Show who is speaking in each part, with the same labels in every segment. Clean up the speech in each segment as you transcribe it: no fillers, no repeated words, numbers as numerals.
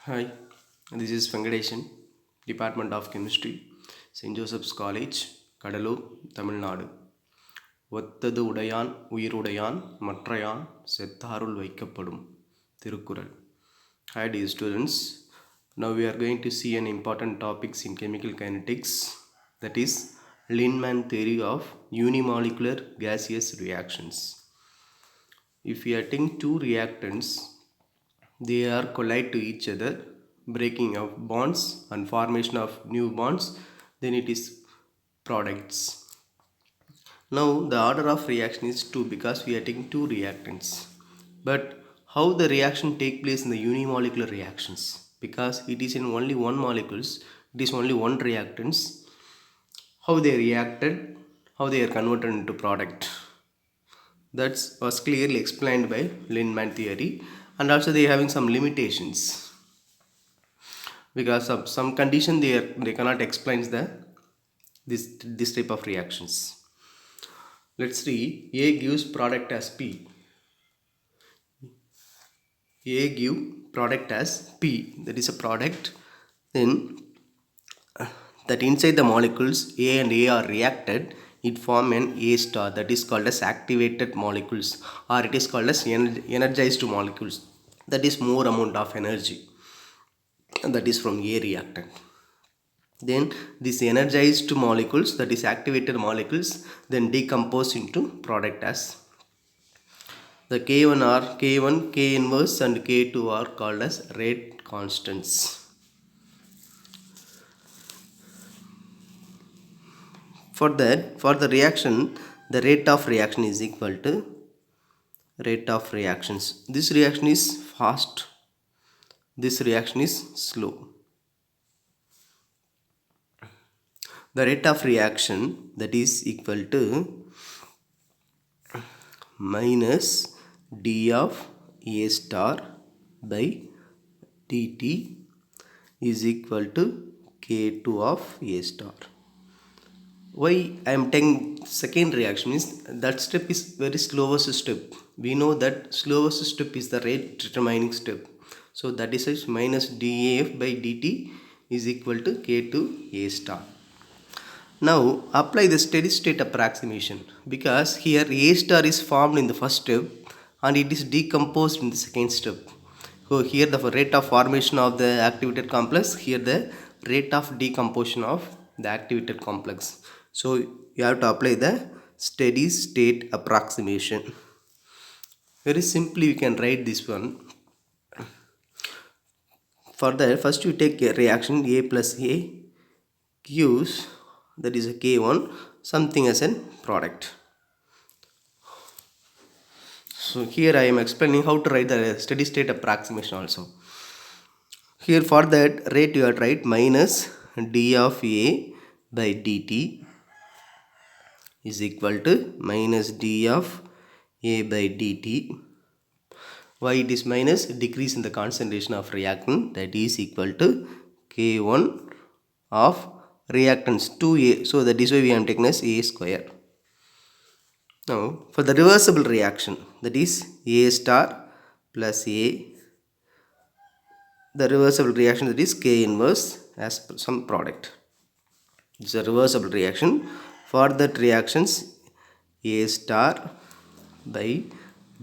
Speaker 1: Hi, this is Venkatesan, Department of Chemistry, St. Joseph's College, Kadalur, Tamil Nadu. ஒத்தது உடையான் உயிருடையான் மற்றையான் செத்தாருள் வைக்கப்படும் Thirukkural. Hi dear students, now we are going to see an important topics in chemical kinetics, that is Lindemann theory of unimolecular gaseous reactions. If we are taking two reactants, they are collide to each other, breaking of bonds and formation of new bonds, then it is products. Now the order of reaction is 2 because we are taking two reactants. But how the reaction take place in the unimolecular reactions, because it is in only one molecules, it is only one reactants, how they reacted, how they are converted into product, that was clearly explained by Lindemann theory. And also they are having some limitations because of some condition they cannot explain this type of reactions. Let's see. A gives product as P. A give product as P, that is a product. Then that inside the molecules A and A are reacted, it form an A star, that is called as activated molecules, or it is called as energized molecules, that is more amount of energy, and that is from A reactant. Then these energized molecules, that is activated molecules, then decompose into product as the K1 are K1, K inverse and K2 are called as rate constants. For the reaction, the rate of reaction is equal to rate of reactions. This reaction is fast, this reaction is slow. The rate of reaction, that is equal to minus d of A star by dt is equal to K2 of A star. Why I am taking second reaction is that step is very slowest step. We know that slowest step is the rate determining step. So that is minus dAf by dt is equal to K2 A star. Now apply the steady state approximation, because here A star is formed in the first step and it is decomposed in the second step. So here the rate of formation of the activated complex, here the rate of decomposition of the activated complex. So you have to apply the steady state approximation. Very simply we can write this one. For that, first you take a reaction A plus A gives, that is a K1, something as a product. So here I am explaining how to write the steady state approximation also. Here for that rate you have to write minus d of A by dt is equal to minus d of A by dt. Why it is minus? Decrease in the concentration of reactant, that is equal to K1 of reactants 2A. So that is why we are taking as A square. Now for the reversible reaction, that is A star plus A, the reversible reaction, that is K inverse as some product. It is a reversible reaction. For that reactions, A star by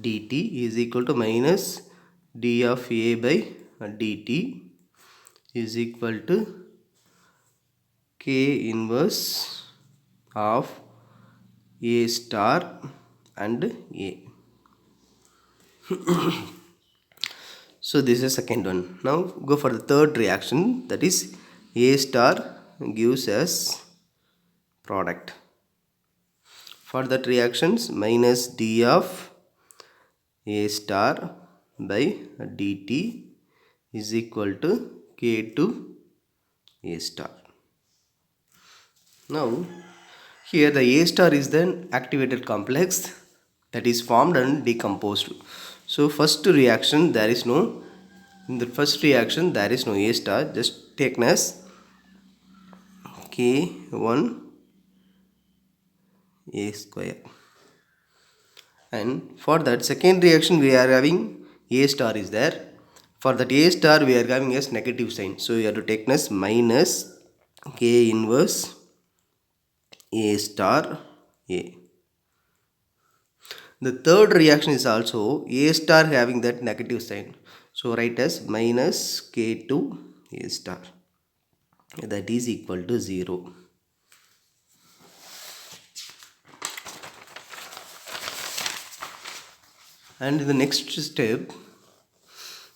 Speaker 1: dt is equal to minus d of A by dt is equal to K inverse of A star and A. So this is second one. Now go for the third reaction, that is A star gives us product. For that reactions, minus d of A star by dt is equal to K2 A star. Now here the A star is the activated complex that is formed and decomposed. So first reaction there is no, in the first reaction there is no A star, just taken as K1 A square. And for that second reaction we are having A star is there. For that A star we are having as negative sign. So you have to take as minus K inverse A star A. The third reaction is also A star having that negative sign. So write as minus K2 A star. That is equal to 0. And in the next step,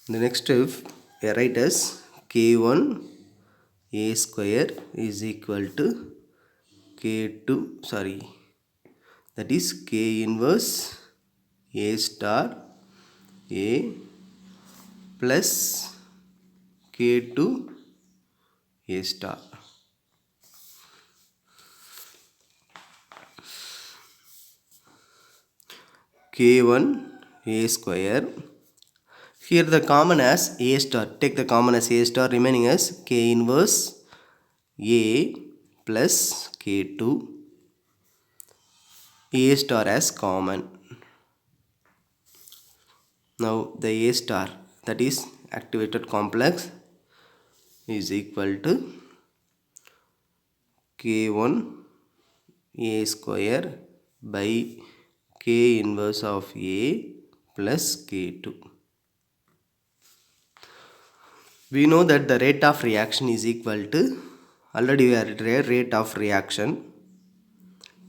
Speaker 1: I write as K1 A square is equal to K2, that is K inverse A star A plus K2 A star. K1 A square. Here the common as A star. Take the common as A star, remaining as K inverse A plus K2 A star as common. Now the A star, that is activated complex, is equal to K1 A square by K inverse of A plus K2. We know that the rate of reaction is equal to, already we are at rate of reaction,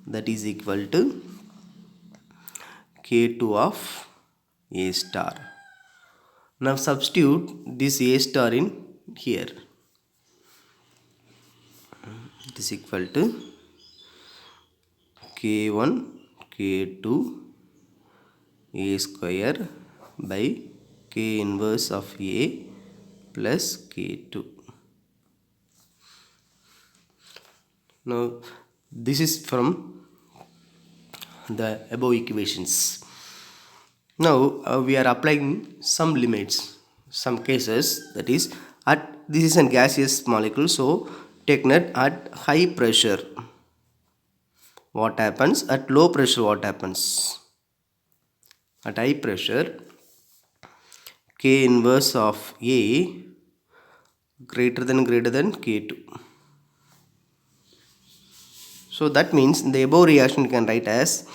Speaker 1: that is equal to K2 of A star. Now substitute this A star in here. It is equal to K1 K2 A square by K inverse of A plus K2. Now this is from the above equations. Now we are applying some limits, some cases, that is this is a gaseous molecule, so take note at high pressure what happens, at low pressure what happens. At high pressure K inverse of A greater than K2. So that means the above reaction you can write as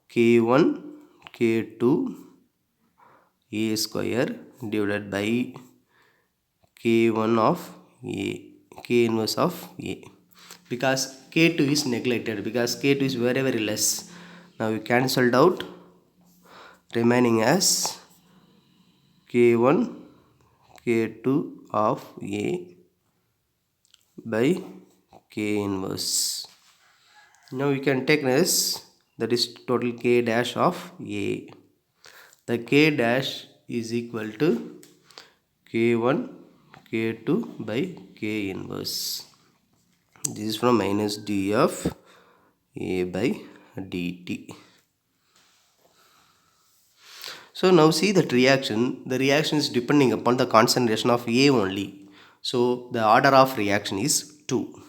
Speaker 1: K1 K2 A square divided by K1 of A, K inverse of A, because K2 is neglected, because K2 is very less. Now we cancelled out, remaining as K1 K2 of A by K inverse. Now we can take this, that is total K dash of A. The K dash is equal to K1 K2 by K inverse. This is from minus d of A by dt. So now see that reaction, the reaction is depending upon the concentration of A only. So the order of reaction is 2.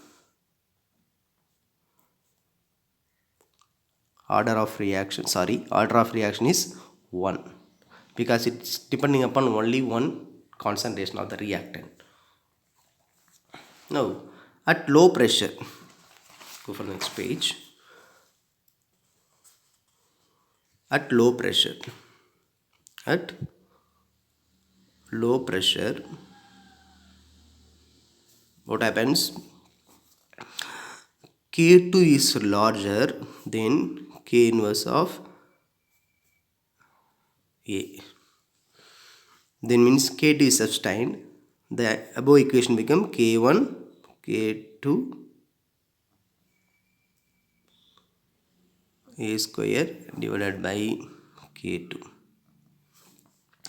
Speaker 1: Order of reaction is 1, because it's depending upon only one concentration of the reactant. Now at low pressure, go for the next page. At low pressure what happens, K2 is larger than K inverse of A. Then means K2 is sustained. The above equation become K1 K2 A square divided by K2,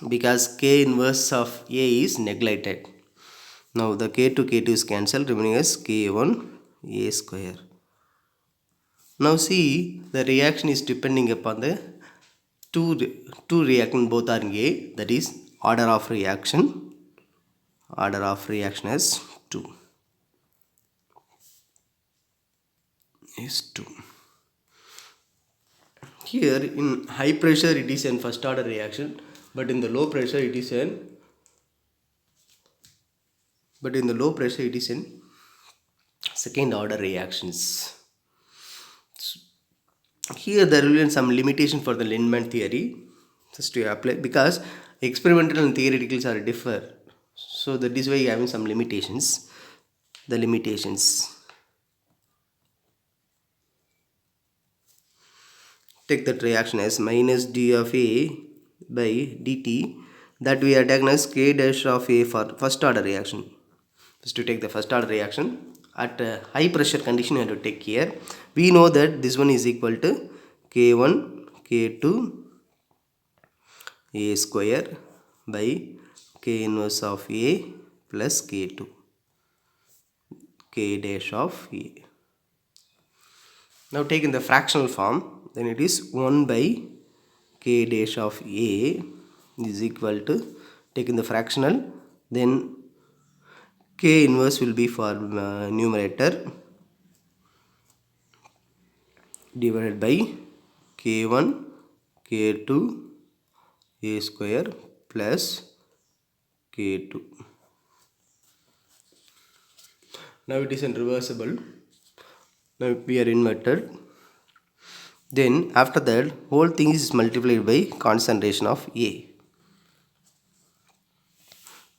Speaker 1: because K inverse of A is neglected. Now the K2 is cancelled, remaining as K1 A square. Now see, the reaction is depending upon the two reactant, both are A, that is order of reaction is 2. Here in high pressure it is an first order reaction, but in the low pressure it is an second order reactions. Here there will be some limitation for the Lindman theory just to apply, because experimental and theoreticals are differ, so that is why you having some limitations. The limitations: take that reaction as minus d of a by dt, that we are taken as k dash of a for first order reaction. Just to take the first order reaction at a high pressure condition, you have to take here. We know that this one is equal to k1 k2 a square by k inverse of a plus k2 k dash of a. Now take in the fractional form, then it is 1 by k dash of a is equal to, take in the fractional, then k inverse will be for numerator divided by k1 k2 a square plus k2. Now it is irreversible. Now we are inverted. Then after that whole thing is multiplied by concentration of A.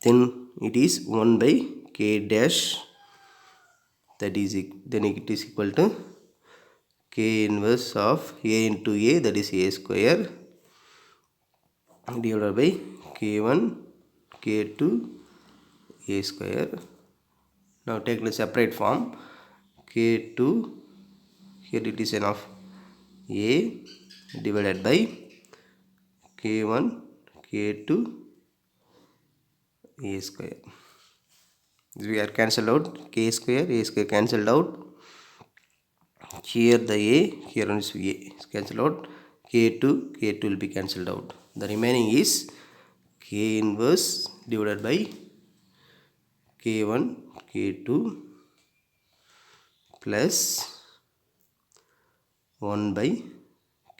Speaker 1: Then it is 1 by k dash, that is then it is equal to k inverse of A into A, that is A square, divided by k1 k2 a square. Now take the separate form, k2 here it is n of a divided by k1 k2 a square. We are cancelled out, k square a square cancelled out, here the a, here is a is cancelled out, k2 will be cancelled out. The remaining is k inverse divided by k1 k2 plus 1 by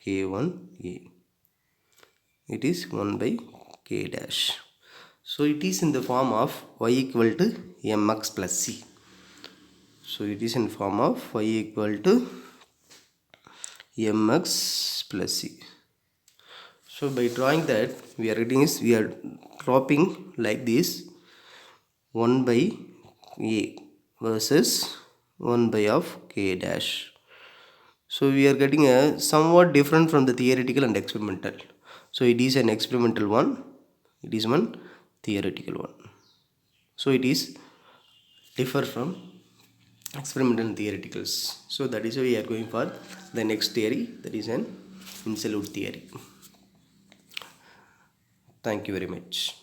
Speaker 1: k1a. It is 1 by k dash. So it is in the form of y equal to mx plus c. So it is in form of y equal to mx plus c. So by drawing that, we are getting is, we are dropping like this, 1 by a versus 1 by of k dash. So we are getting a somewhat different from the theoretical and experimental. So it is an experimental one, it is one theoretical one. So it is differ from experimental and theoreticals. So that is why we are going for the next theory, that is an insolute theory. Thank you very much.